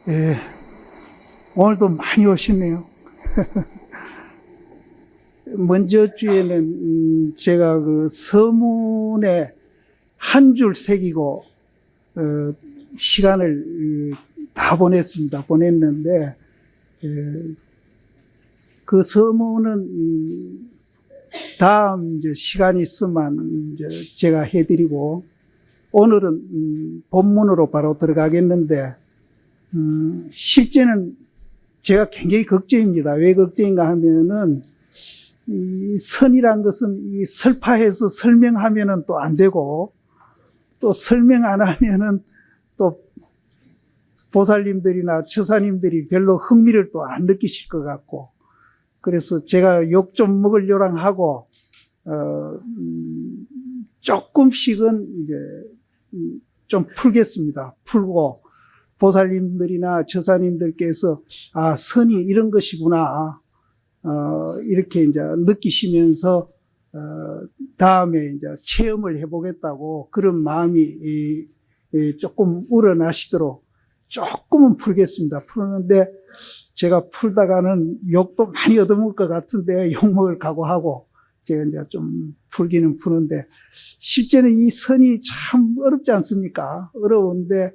예, 오늘도 많이 오셨네요. 먼저 주에는 제가 그 서문에 한 줄 새기고 시간을 다 보냈는데 그 서문은 다음 이제 시간 있으면 이제 제가 해드리고 오늘은 본문으로 바로 들어가겠는데 실제는 제가 굉장히 걱정입니다. 왜 걱정인가 하면은 이 선이란 것은 이 설파해서 설명하면은 또 안 되고 또 설명 안 하면은 또 보살님들이나 처사님들이 별로 흥미를 또 안 느끼실 것 같고 그래서 제가 욕 좀 먹으려랑 하고 조금씩은 이제 좀 풀겠습니다. 풀고 보살님들이나 처사님들께서 아 선이 이런 것이구나 이렇게 이제 느끼시면서 다음에 이제 체험을 해보겠다고 그런 마음이 조금 우러나시도록 조금은 풀겠습니다. 푸는데 제가 풀다가는 욕도 많이 얻어먹을 것 같은데 욕먹을 각오하고 제가 이제 좀 풀기는 푸는데 실제는 이 선이 참 어렵지 않습니까? 어려운데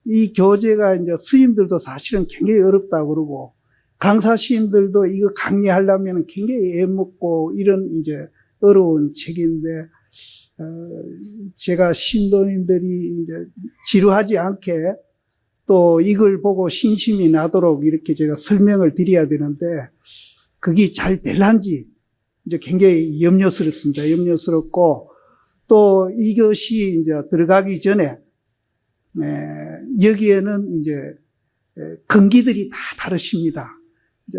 이 교재가 이제 스님들도 사실은 굉장히 어렵다고 그러고 강사 스님들도 이거 강의하려면 굉장히 애먹고 이런 이제 어려운 책인데 제가 신도님들이 이제 지루하지 않게 또 이걸 보고 신심이 나도록 이렇게 제가 설명을 드려야 되는데 그게 잘 될란지 이제 굉장히 염려스럽습니다. 염려스럽고 또 이것이 이제 들어가기 전에 여기에는 이제 근기들이 다 다르십니다.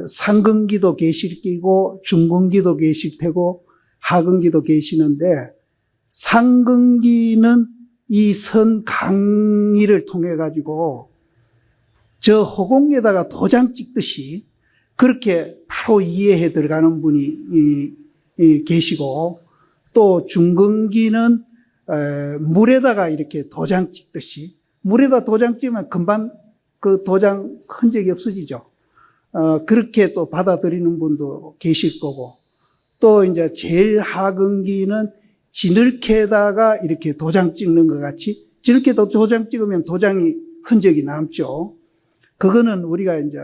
상근기도 계실 끼고 중근기도 계실 테고 하근기도 계시는데 상근기는 이 선 강의를 통해 가지고 저 허공에다가 도장 찍듯이 그렇게 바로 이해해 들어가는 분이 계시고 또 중근기는 물에다가 이렇게 도장 찍듯이 물에다 도장 찍으면 금방 그 도장 흔적이 없어지죠. 그렇게 또 받아들이는 분도 계실 거고 또 이제 제일 하근기는 진흙에다가 이렇게 도장 찍는 것 같이 진흙에 도장 찍으면 도장이 흔적이 남죠. 그거는 우리가 이제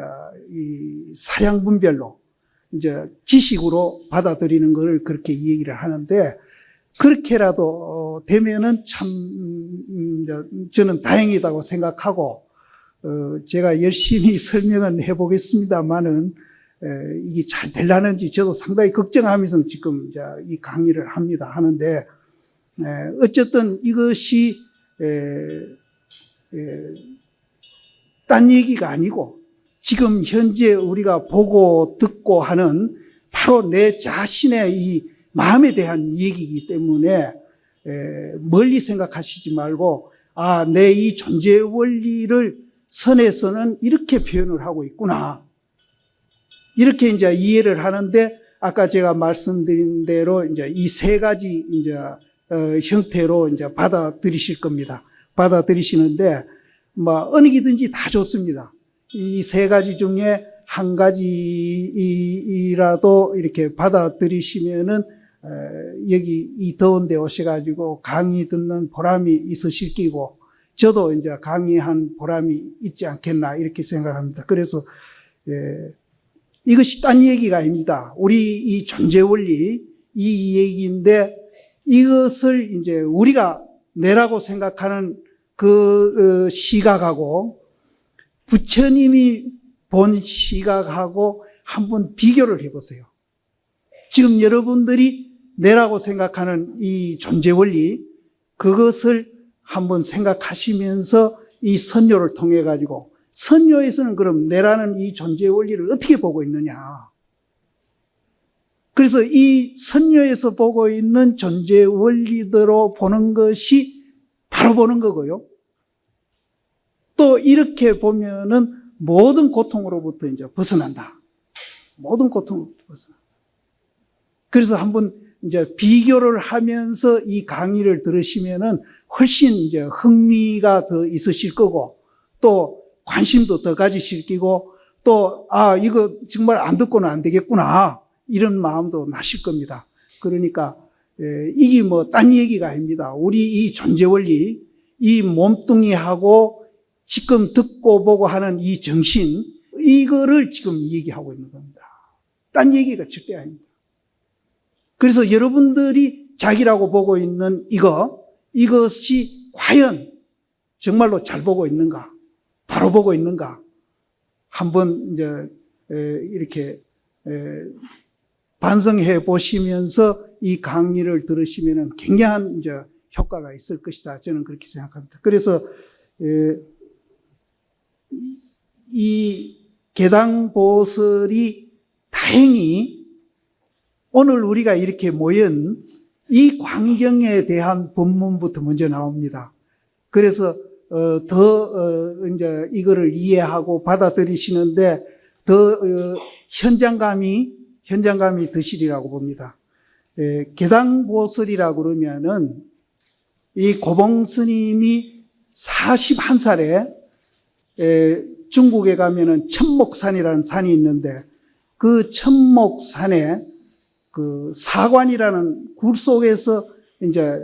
이 사량 분별로 이제 지식으로 받아들이는 것을 그렇게 얘기를 하는데 그렇게라도 되면은 참 저는 다행이다고 생각하고 제가 열심히 설명은 해보겠습니다만은 이게 잘 되려는지 저도 상당히 걱정하면서 지금 이제 이 강의를 합니다. 하는데 어쨌든 이것이 딴 얘기가 아니고 지금 현재 우리가 보고 듣고 하는 바로 내 자신의 이 마음에 대한 얘기이기 때문에 멀리 생각하시지 말고 아, 내 이 존재 원리를 선에서는 이렇게 표현을 하고 있구나. 이렇게 이제 이해를 하는데 아까 제가 말씀드린 대로 이제 이 세 가지 이제 형태로 이제 받아들이실 겁니다. 받아들이시는데 뭐 어느 기든지 다 좋습니다. 이 세 가지 중에 한 가지라도 이렇게 받아들이시면은 여기 이 더운 데 오셔가지고 강의 듣는 보람이 있으실 끼고 저도 이제 강의한 보람이 있지 않겠나 이렇게 생각합니다. 그래서 이것이 딴 얘기가 아닙니다. 우리 이 존재 원리 이 얘기인데 이것을 이제 우리가 내라고 생각하는 그 시각하고 부처님이 본 시각하고 한번 비교를 해보세요. 지금 여러분들이 내라고 생각하는 이 존재 원리 그것을 한번 생각하시면서 이 선료를 통해 가지고 선료에서는 그럼 내라는 이 존재 원리를 어떻게 보고 있느냐. 그래서 이 선료에서 보고 있는 존재 원리대로 보는 것이 바로 보는 거고요. 또 이렇게 보면은 모든 고통으로부터 이제 벗어난다. 모든 고통으로부터 벗어난다. 그래서 한번 이제 비교를 하면서 이 강의를 들으시면은 훨씬 이제 흥미가 더 있으실 거고 또 관심도 더 가지실 끼고 또 이거 정말 안 듣고는 안 되겠구나 이런 마음도 나실 겁니다. 그러니까 이게 뭐 딴 얘기가 아닙니다. 우리 이 존재 원리, 이 몸뚱이하고 지금 듣고 보고 하는 이 정신, 이거를 지금 얘기하고 있는 겁니다. 딴 얘기가 절대 아닙니다. 그래서 여러분들이 자기라고 보고 있는 이것이 과연 정말로 잘 보고 있는가, 바로 보고 있는가, 한번 이제 이렇게 반성해 보시면서 이 강의를 들으시면은 굉장한 이제 효과가 있을 것이다. 저는 그렇게 생각합니다. 그래서 이 계당보살이 다행히 오늘 우리가 이렇게 모인 이 광경에 대한 본문부터 먼저 나옵니다. 그래서 이제 이거를 이해하고 받아들이시는데 더 현장감이 드시리라고 봅니다. 계당보살이라고 그러면은 이 고봉스님이 41살에 중국에 가면은 천목산이라는 산이 있는데 그 천목산에 그 사관이라는 굴 속에서 이제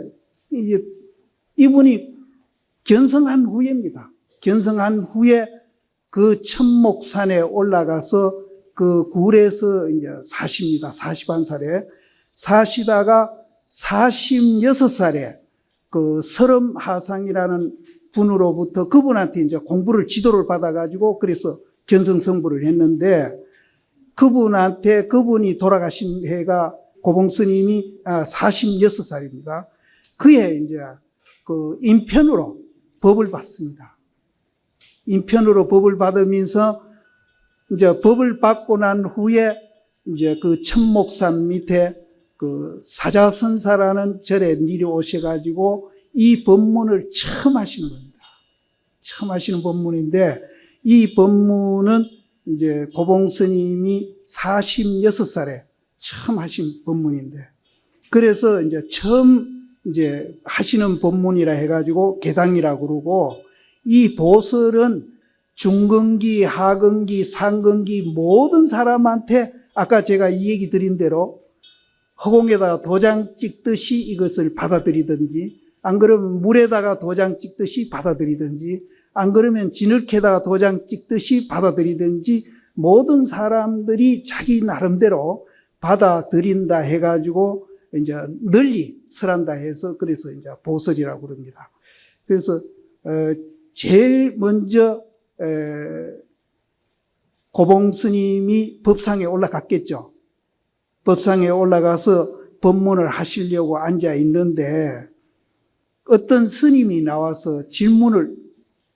이분이 견성한 후에입니다. 견성한 후에 그 천목산에 올라가서 그 굴에서 이제 사십니다. 41살에 사시다가 46살에 그 설엄하상이라는 분으로부터 그분한테 이제 공부를 지도를 받아가지고 그래서 견성성불을 했는데 그분이 돌아가신 해가 고봉스님이 46살입니다. 그해 이제 그 인편으로 법을 받습니다. 인편으로 법을 받으면서 이제 법을 받고 난 후에 이제 그 천목산 밑에 그 사자선사라는 절에 내려오셔가지고 이 법문을 처음 하시는 겁니다. 처음 하시는 법문인데 이 법문은 이제 고봉스님이 46살에 처음 하신 법문인데 그래서 이제 처음 이제 하시는 법문이라 해가지고 계당이라고 그러고 이 보살은 중근기, 하근기, 상근기 모든 사람한테 아까 제가 이 얘기 드린 대로 허공에다가 도장 찍듯이 이것을 받아들이든지 안 그러면 물에다가 도장 찍듯이 받아들이든지 안 그러면 진흙에다가 도장 찍듯이 받아들이든지 모든 사람들이 자기 나름대로 받아들인다 해가지고 이제 널리 설한다 해서 그래서 이제 보살이라고 그럽니다. 그래서 제일 먼저 고봉스님이 법상에 올라갔겠죠. 법상에 올라가서 법문을 하시려고 앉아 있는데 어떤 스님이 나와서 질문을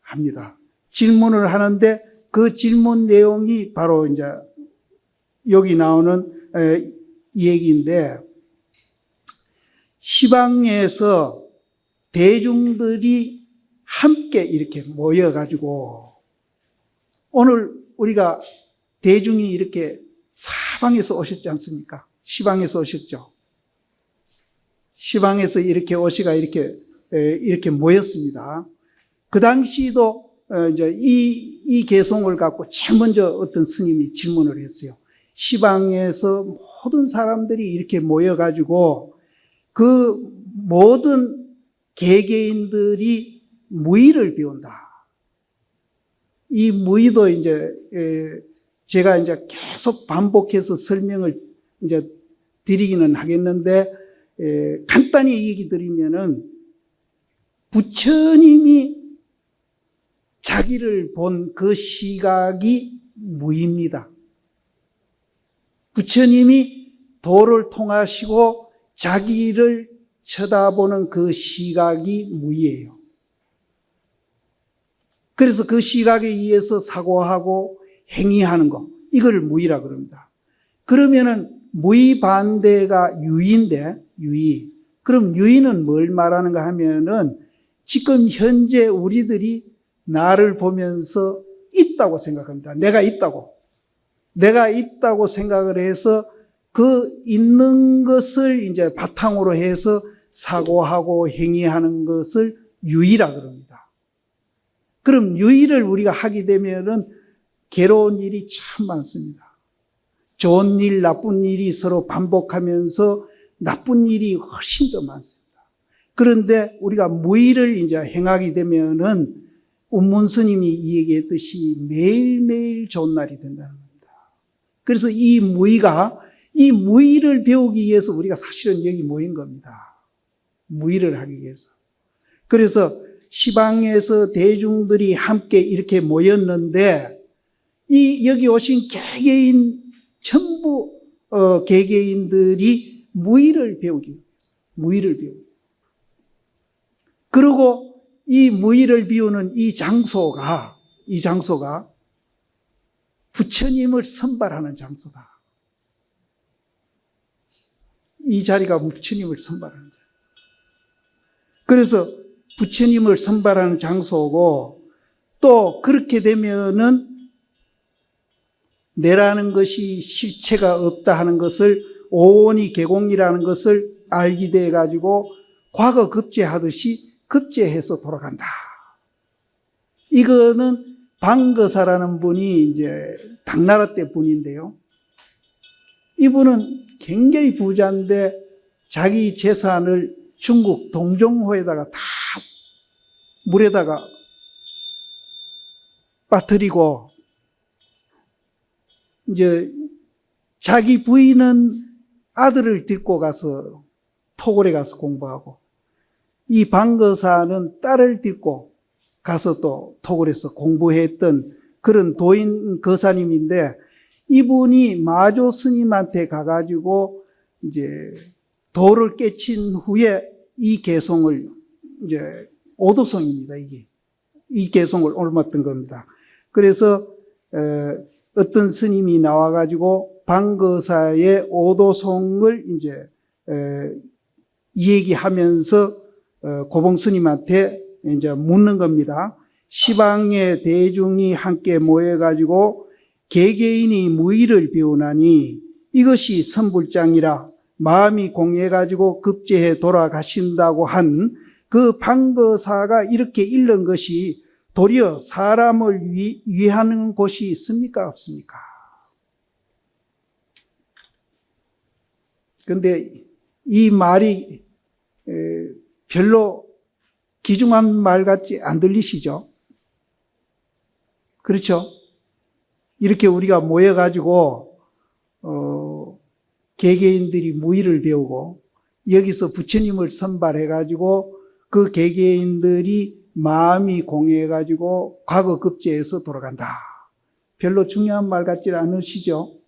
합니다. 질문을 하는데 그 질문 내용이 바로 이제 여기 나오는 얘기인데 시방에서 대중들이 함께 이렇게 모여가지고 오늘 우리가 대중이 이렇게 사방에서 오셨지 않습니까? 시방에서 오셨죠. 시방에서 이렇게 오시가 이렇게 모였습니다. 그 당시도 이제 이 개송을 갖고 제일 먼저 어떤 스님이 질문을 했어요. 시방에서 모든 사람들이 이렇게 모여가지고 그 모든 개개인들이 무의를 배운다. 이 무의도 이제 제가 이제 계속 반복해서 설명을 이제 드리기는 하겠는데 간단히 얘기 드리면은 부처님이 자기를 본 그 시각이 무의입니다. 부처님이 도를 통하시고 자기를 쳐다보는 그 시각이 무의예요. 그래서 그 시각에 의해서 사고하고 행위하는 거, 이걸 무의라 그럽니다. 그러면은 무의 반대가 유의인데, 유의. 그럼 유의는 뭘 말하는가 하면은 지금 현재 우리들이 나를 보면서 있다고 생각합니다. 내가 있다고 생각을 해서 그 있는 것을 이제 바탕으로 해서 사고하고 행위하는 것을 유의라 그럽니다. 그럼 유의를 우리가 하게 되면은 괴로운 일이 참 많습니다. 좋은 일, 나쁜 일이 서로 반복하면서 나쁜 일이 훨씬 더 많습니다. 그런데 우리가 무의를 이제 행하게 되면은 운문 스님이 얘기했듯이 매일매일 좋은 날이 된다는 겁니다. 그래서 이 무의를 배우기 위해서 우리가 사실은 여기 모인 겁니다. 무의를 하기 위해서. 그래서 시방에서 대중들이 함께 이렇게 모였는데 여기 오신 개개인 전부 개개인들이 무의를 배우기 위해서. 무의를 배우기 위해서. 그리고 이 무의를 비우는 이 장소가 부처님을 선발하는 장소다. 이 자리가 부처님을 선발하는 자리. 그래서 부처님을 선발하는 장소고, 또 그렇게 되면은 내라는 것이 실체가 없다 하는 것을, 오온이 개공이라는 것을 알게 돼 가지고 과거 급제하듯이 급제해서 돌아간다. 이거는 방거사라는 분이 이제 당나라 때 분인데요. 이분은 굉장히 부자인데 자기 재산을 중국 동종호에다가 다 물에다가 빠뜨리고, 이제 자기 부인은 아들을 데리고 가서 토굴에 가서 공부하고, 이 방거사는 딸을 데리고 가서 또 토굴에서 공부했던 그런 도인 거사님인데, 이분이 마조 스님한테 가가지고 이제 도를 깨친 후에 이 개송을, 이제 오도송입니다. 이 개송을 옮았던 겁니다. 그래서 어떤 스님이 나와가지고 방거사의 오도송을 이제 얘기하면서 고봉 스님한테 이제 묻는 겁니다. 시방의 대중이 함께 모여가지고 개개인이 무의를 배우나니 이것이 선불장이라 마음이 공해가지고 급제해 돌아가신다고 한 그 방거사가 이렇게 읽는 것이 도리어 사람을 위하는 곳이 있습니까? 없습니까? 그런데 이 말이 별로 귀중한 말 같지 안 들리시죠? 그렇죠? 이렇게 우리가 모여가지고 개개인들이 무의를 배우고 여기서 부처님을 선발해가지고 그 개개인들이 마음이 공해가지고 과거 급제해서 돌아간다. 별로 중요한 말 같지 않으시죠?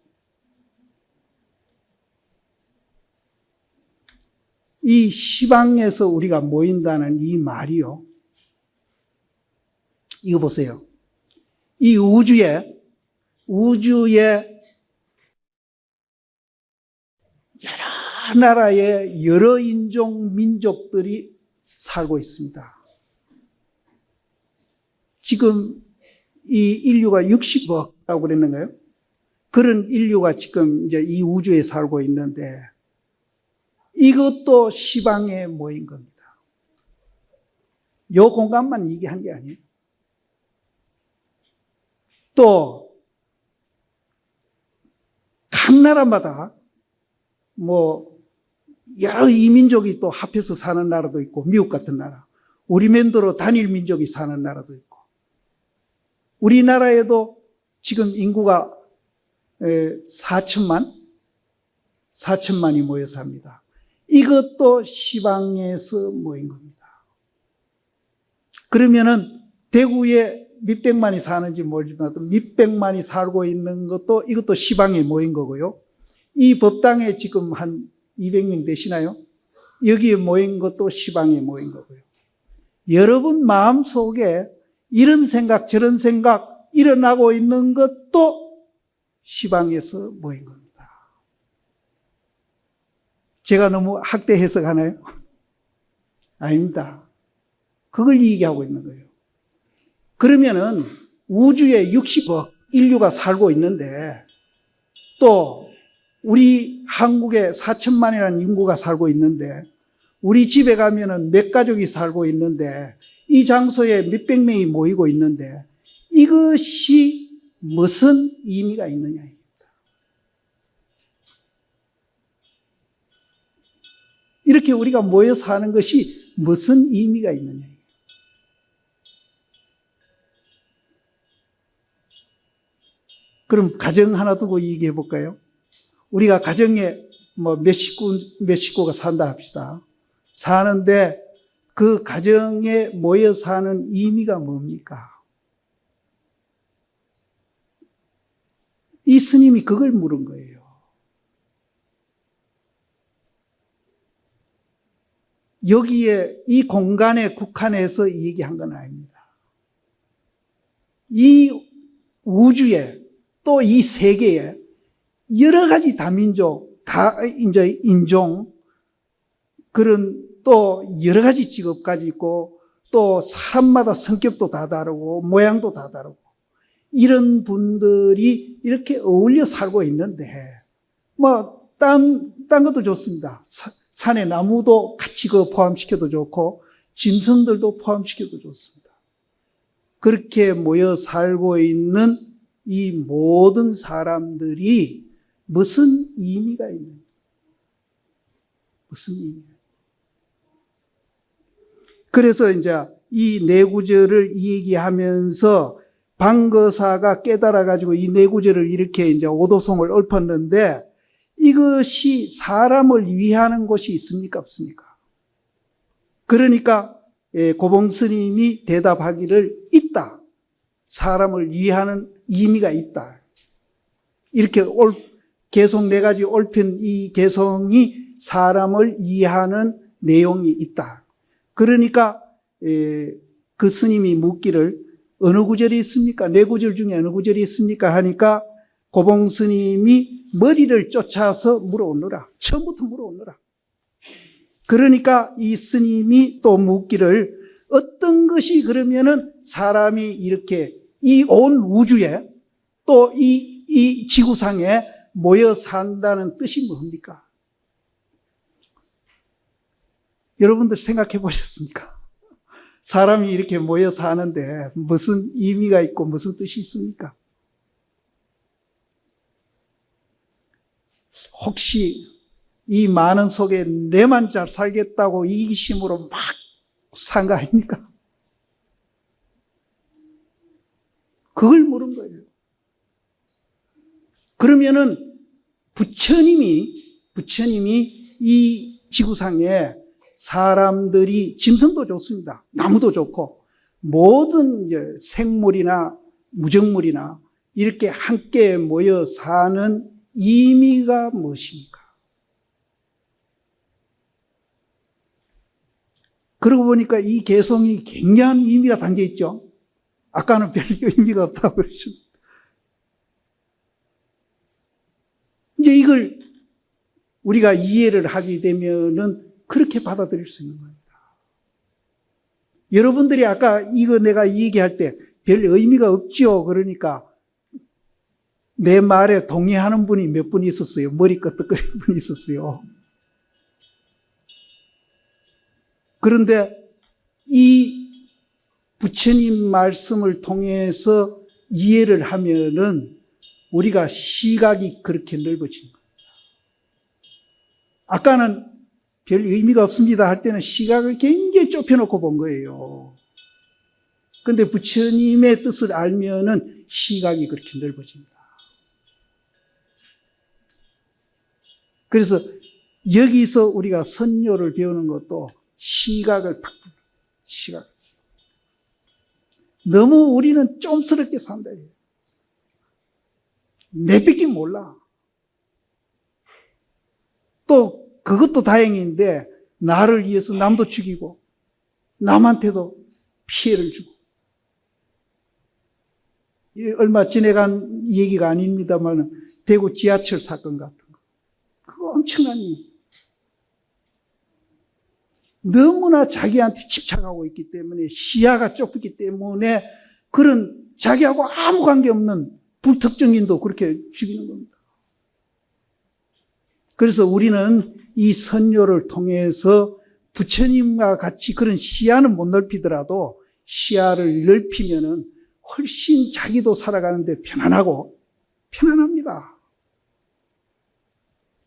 이 시방에서 우리가 모인다는 이 말이요. 이거 보세요. 이 우주에 여러 나라의 여러 인종, 민족들이 살고 있습니다. 지금 이 인류가 60억이라고 그랬는가요? 그런 인류가 지금 이제 이 우주에 살고 있는데 이것도 시방에 모인 겁니다. 요 공간만 얘기한 게 아니에요. 또 각 나라마다 여러 이민족이 또 합해서 사는 나라도 있고, 미국 같은 나라, 우리 맨도로 단일 민족이 사는 나라도 있고, 우리나라에도 지금 인구가 4천만이 모여 삽니다. 이것도 시방에서 모인 겁니다. 그러면은 대구에 몇백만이 사는지 모르지만 몇백만이 살고 있는 것도 이것도 시방에 모인 거고요. 이 법당에 지금 한 200명 되시나요? 여기에 모인 것도 시방에 모인 거고요. 여러분 마음속에 이런 생각 저런 생각 일어나고 있는 것도 시방에서 모인 겁니다. 제가 너무 학대 해석하나요? 아닙니다. 그걸 얘기하고 있는 거예요. 그러면은 우주에 60억 인류가 살고 있는데 또 우리 한국에 4천만이라는 인구가 살고 있는데 우리 집에 가면은 몇 가족이 살고 있는데 이 장소에 몇백 명이 모이고 있는데 이것이 무슨 의미가 있느냐입니다. 이렇게 우리가 모여 사는 것이 무슨 의미가 있느냐. 그럼 가정 하나 두고 얘기해 볼까요? 우리가 가정에 몇 식구가 산다 합시다. 사는데 그 가정에 모여 사는 의미가 뭡니까? 이 스님이 그걸 물은 거예요. 여기에 이 공간에 국한해서 얘기한 건 아닙니다. 이 우주에 또 이 세계에 여러 가지 다민족, 이제 인종, 그런 또 여러 가지 직업까지 있고 또 사람마다 성격도 다 다르고 모양도 다 다르고 이런 분들이 이렇게 어울려 살고 있는데 딴 것도 좋습니다. 산의 나무도 같이 포함시켜도 좋고 짐승들도 포함시켜도 좋습니다. 그렇게 모여 살고 있는 이 모든 사람들이 무슨 의미가 있는지, 무슨 의미가. 그래서 이제 이 내구절을 얘기하면서 방거사가 깨달아가지고 이 내구절을 이렇게 이제 오도송을 읊었는데 이것이 사람을 위하는 것이 있습니까? 없습니까? 그러니까 고봉스님이 대답하기를 있다. 사람을 위하는 의미가 있다. 이렇게 개성 4가지 옳힌 이 개성이 사람을 이해하는 내용이 있다. 그러니까 그 스님이 묻기를 어느 구절이 있습니까? 4구절 중에 어느 구절이 있습니까? 하니까 고봉스님이 머리를 쫓아서 물어오느라, 처음부터 물어오느라. 그러니까 이 스님이 또 묻기를 어떤 것이 그러면은 사람이 이렇게 이 온 우주에 또 이 지구상에 모여 산다는 뜻이 뭡니까? 여러분들 생각해 보셨습니까? 사람이 이렇게 모여 사는데 무슨 의미가 있고 무슨 뜻이 있습니까? 혹시 이 많은 속에 내만 잘 살겠다고 이기심으로 막 산 거 아닙니까? 그걸 물은 거예요. 그러면은 부처님이 이 지구상에 사람들이 짐승도 좋습니다. 나무도 좋고 모든 이제 생물이나 무정물이나 이렇게 함께 모여 사는 의미가 무엇입니까? 그러고 보니까 이 개성이 굉장한 의미가 담겨 있죠. 아까는 별 의미가 없다고 그러죠. 이제 이걸 우리가 이해를 하게 되면은 그렇게 받아들일 수 있는 겁니다. 여러분들이 아까 이거 내가 얘기할 때 별 의미가 없지요. 그러니까 내 말에 동의하는 분이 몇 분 있었어요. 머리 끄덕거리는 분이 있었어요. 그런데 이 부처님 말씀을 통해서 이해를 하면은 우리가 시각이 그렇게 넓어지는 겁니다. 아까는 별 의미가 없습니다 할 때는 시각을 굉장히 좁혀놓고 본 거예요. 그런데 부처님의 뜻을 알면은 시각이 그렇게 넓어집니다. 그래서 여기서 우리가 선요를 배우는 것도 시각을 바꾸는 시각. 너무 우리는 쫌스럽게 산다. 내밖에 몰라. 또 그것도 다행인데 나를 위해서 남도 죽이고 남한테도 피해를 주고. 얼마 전에 간 얘기가 아닙니다만 대구 지하철 사건 같은 거. 그거 엄청난 일. 너무나 자기한테 집착하고 있기 때문에 시야가 좁기 때문에 그런 자기하고 아무 관계없는 불특정인도 그렇게 죽이는 겁니다. 그래서 우리는 이 선요를 통해서 부처님과 같이 그런 시야는 못 넓히더라도 시야를 넓히면은 훨씬 자기도 살아가는데 편안합니다.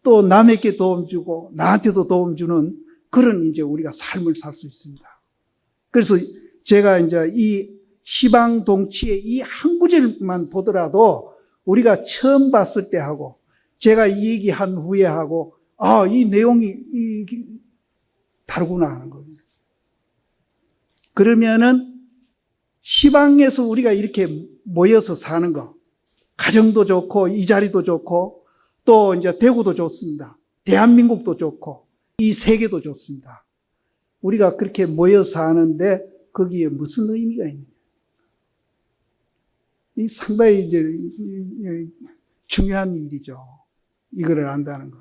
또 남에게 도움 주고 나한테도 도움 주는 그런 이제 우리가 삶을 살 수 있습니다. 그래서 제가 이제 이 시방 동치의 이 한 구절만 보더라도 우리가 처음 봤을 때 하고 제가 이 얘기한 후에 하고 이 내용이 다르구나 하는 겁니다. 그러면은 시방에서 우리가 이렇게 모여서 사는 거, 가정도 좋고 이 자리도 좋고 또 이제 대구도 좋습니다. 대한민국도 좋고 이 세계도 좋습니다. 우리가 그렇게 모여 사는데 거기에 무슨 의미가 있느냐? 이 상당히 이제 중요한 일이죠. 이거를 안다는 거.